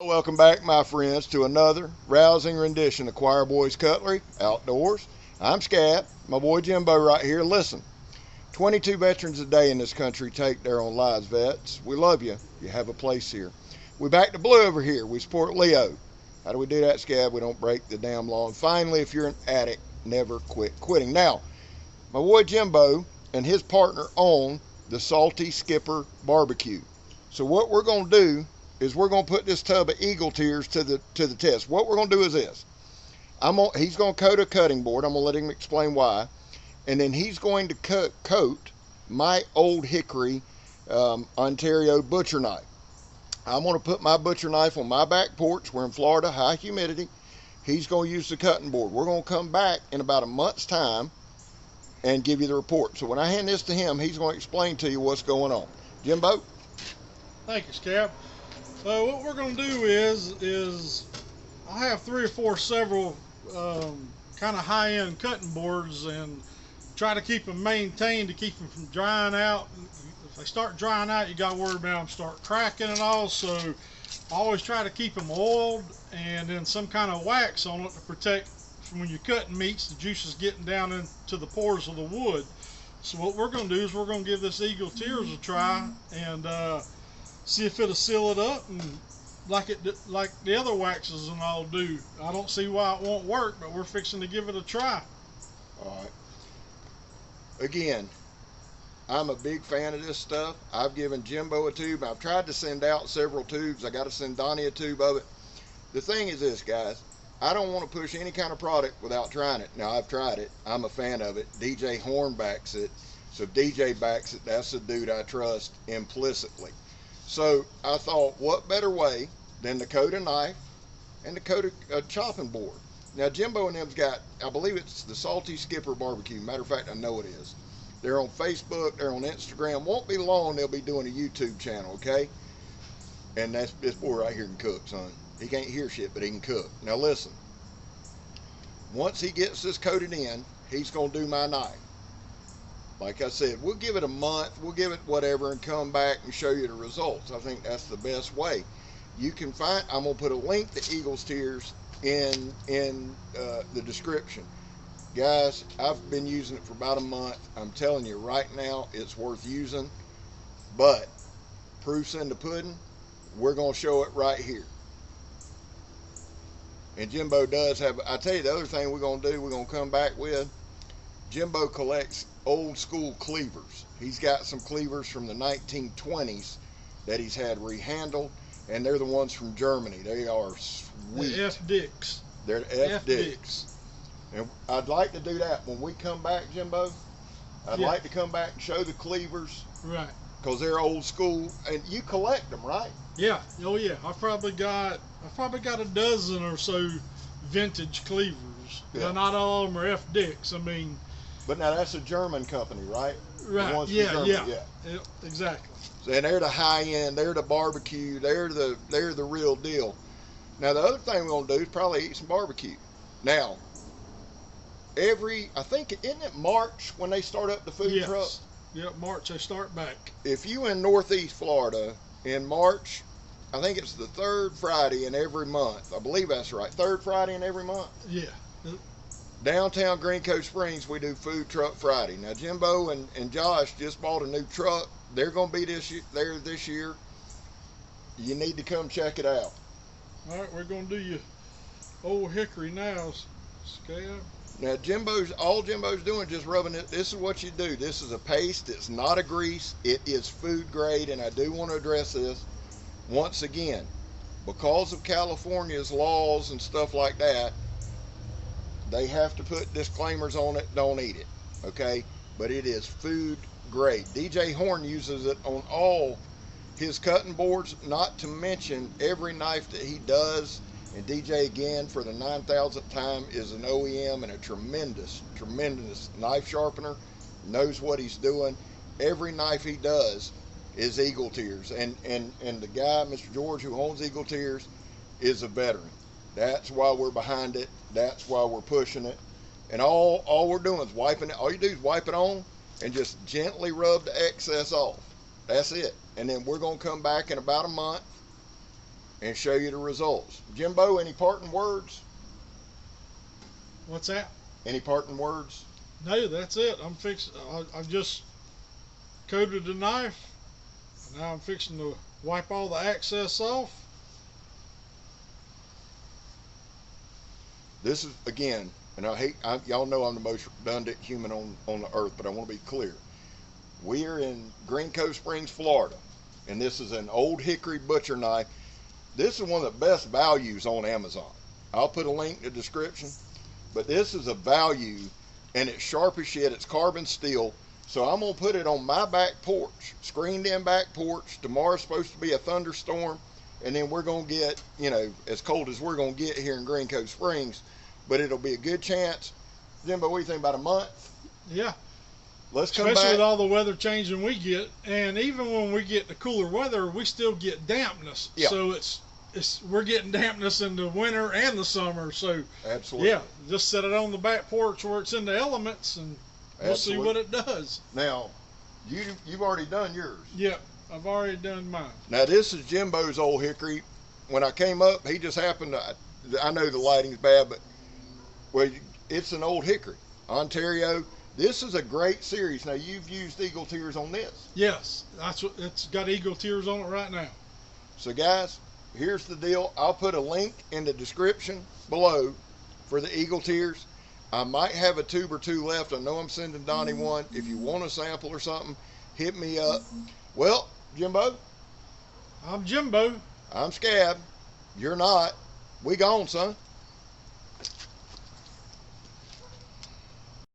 Welcome back, my friends, to another rousing rendition of Choir Boys Cutlery Outdoors. I'm Scab, my boy Jimbo right here. Listen, 22 veterans a day in this country take their own lives, vets. We love you. You have a place here. We back to blue over here. We support Leo. How do we do that, Scab? We don't break the damn law. And finally, if you're an addict, never quit quitting. Now, my boy Jimbo and his partner own the Salty Skipper Barbecue. So what we're going to do is we're going to put this tub of eagle tears to the test. What we're going to do is this. He's going to coat a cutting board. I'm going to let him explain why. And then he's going to coat my old hickory Ontario butcher knife. I'm going to put my butcher knife on my back porch. We're in Florida, high humidity. He's going to use the cutting board. We're going to come back in about a month's time and give you the report. So when I hand this to him, he's going to explain to you what's going on. Jimbo? Thank you, Scab. So what we're going to do is I have three or four several kind of high-end cutting boards and try to keep them maintained to keep them from drying out. If they start drying out, you got to worry about them start cracking and all. So I always try to keep them oiled and then some kind of wax on it to protect from when you're cutting meats, the juices getting down into the pores of the wood. So what we're going to do is we're going to give this Eagle Tears a try and see if it'll seal it up and like the other waxes and all do. I don't see why it won't work, but we're fixing to give it a try. All right. Again, I'm a big fan of this stuff. I've given Jimbo a tube. I've tried to send out several tubes. I got to send Donnie a tube of it. The thing is this, guys. I don't want to push any kind of product without trying it. Now, I've tried it. I'm a fan of it. DJ Horn backs it. So if DJ backs it, that's the dude I trust implicitly. So I thought, what better way than to coat a knife and to coat a chopping board. Now, Jimbo and them's got, I believe it's the Salty Skipper Barbecue. Matter of fact, I know it is. They're on Facebook. They're on Instagram. Won't be long, they'll be doing a YouTube channel, okay? And this boy right here can cook, son. He can't hear shit, but he can cook. Now, listen. Once he gets this coated in, he's going to do my knife. Like I said, we'll give it a month, we'll give it whatever, and come back and show you the results. I think that's the best way. You can find, I'm going to put a link to Eagle's Tears in the description. Guys, I've been using it for about a month. I'm telling you right now, it's worth using. But, proof's in the pudding. We're going to show it right here. And Jimbo does have, I tell you the other thing we're going to do, we're going to come back with, Jimbo collects old school cleavers. He's got some cleavers from the 1920s that he's had rehandled, and they're the ones from Germany. They are sweet. The F-Dicks. They're the F-Dicks. And I'd like to do that when we come back, Jimbo. I'd like to come back and show the cleavers. Right. Because they're old school, and you collect them, right? Yeah. Oh yeah. I've probably got a dozen or so vintage cleavers. Yeah. Now, not all of them are F-Dicks. I mean. But now that's a German company, right? Right. The ones Yeah, from Germany. Yeah. Exactly. And they're the high end. They're the barbecue. They're the real deal. Now the other thing we're gonna do is probably eat some barbecue. Now, I think isn't it March when they start up the food truck? Yep, March they start back. If you in Northeast Florida in March, I think it's the third Friday in every month. I believe that's right. Third Friday in every month. Yeah. Downtown Green Cove Springs, we do Food Truck Friday. Now, Jimbo and Josh just bought a new truck. They're going to be there this year. You need to come check it out. All right, we're going to do your old hickory now, Scab. Now, all Jimbo's doing is just rubbing it. This is what you do. This is a paste. It's not a grease. It is food grade, and I do want to address this once again. Because of California's laws and stuff like that, they have to put disclaimers on it, don't eat it, okay? But it is food grade. DJ Horn uses it on all his cutting boards, not to mention every knife that he does. And DJ, again, for the 9,000th time, is an OEM and a tremendous, tremendous knife sharpener, knows what he's doing. Every knife he does is Eagle Tears. And the guy, Mr. George, who owns Eagle Tears, is a veteran. That's why we're behind it. That's why we're pushing it. And all we're doing is wiping it. All you do is wipe it on and just gently rub the excess off. That's it. And then we're going to come back in about a month and show you the results. Jimbo, any parting words? What's that? Any parting words? No, that's it. I've just coated the knife. Now I'm fixing to wipe all the excess off. This is, again, and y'all know I'm the most redundant human on the earth, but I want to be clear. We are in Green Cove Springs, Florida, and this is an old hickory butcher knife. This is one of the best values on Amazon. I'll put a link in the description, but this is a value, and it's sharp as shit. It's carbon steel. So I'm going to put it on my back porch, screened in back porch. Tomorrow's supposed to be a thunderstorm, and then we're going to get, as cold as we're going to get here in Green Cove Springs, but it'll be a good chance. Jimbo, what do you think, about a month? Yeah. Let's come Especially back. with all the weather changing we get, and even when we get the cooler weather, we still get dampness. Yeah. So we're getting dampness in the winter and the summer. So Absolutely. yeah, just set it on the back porch where it's in the elements, and we'll Absolutely. see what it does. Now, you've already done yours. Yep, I've already done mine. Now, this is Jimbo's old hickory. When I came up, he just happened to, I know the lighting's bad, but it's an old hickory. Ontario. This is a great series. Now, you've used eagle tears on this. Yes, it's got eagle tears on it right now. So, guys, here's the deal. I'll put a link in the description below for the eagle tears. I might have a tube or two left. I know I'm sending Donnie one. If you want a sample or something, hit me up. Well, Jimbo. I'm Jimbo. I'm Scab. You're not. We gone, son.